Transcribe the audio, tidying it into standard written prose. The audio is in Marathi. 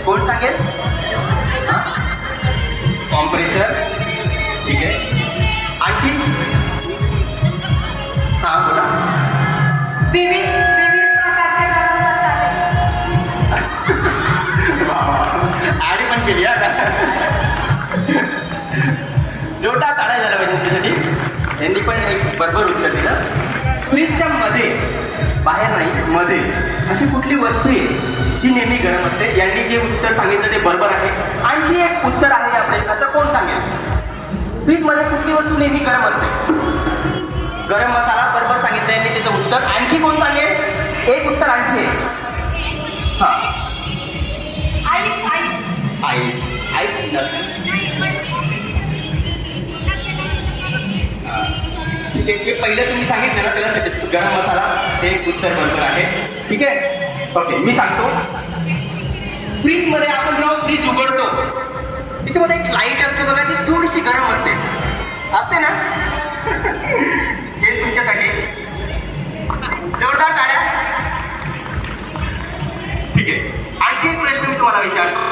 कोण सांगेल? कॉम्प्रेसर. ठीक आहे. आणखी? हां बोला. विविध प्रकारचे गरम मसाले. ॲड पण केली आता. जोरदार टाळ्या झाला पाहिजे तुमच्यासाठी. यांनी पण एक बरोबर उत्तर दिलं. फ्रीजच्या मध्ये, बाहेर नाही मध्ये, अशी कुठली वस्तू आहे जी नेहमी गरम असते? यांनी जे उत्तर सांगितलं ते बरोबर आहे. आणखी एक उत्तर आहे या प्रश्नाचं, कोण सांगेल? फ्रीजमध्ये कुठली वस्तू नेहमी गरम असते? गरम मसाला बरोबर सांगितलं यांनी त्याचं उत्तर. आणखी कोण सांगेल? एक उत्तर आणखी आहे. हां, आईस आईस. आईस. आईस नसते. ठीक आहे. ते पहिलं तुम्ही सांगितलं ना त्याला गरम मसाला, हे उत्तर बरोबर आहे. ठीक आहे. ओके, मी सांगतो. फ्रीजमध्ये आपण जेव्हा फ्रीज उघडतो त्याच्यामध्ये एक लाईट असते बघा, ती थोडीशी गरम असते ना. हे तुमच्यासाठी जोरदार टाळ्या. ठीक आहे. आणखी एक प्रश्न मी तुम्हाला विचारतो.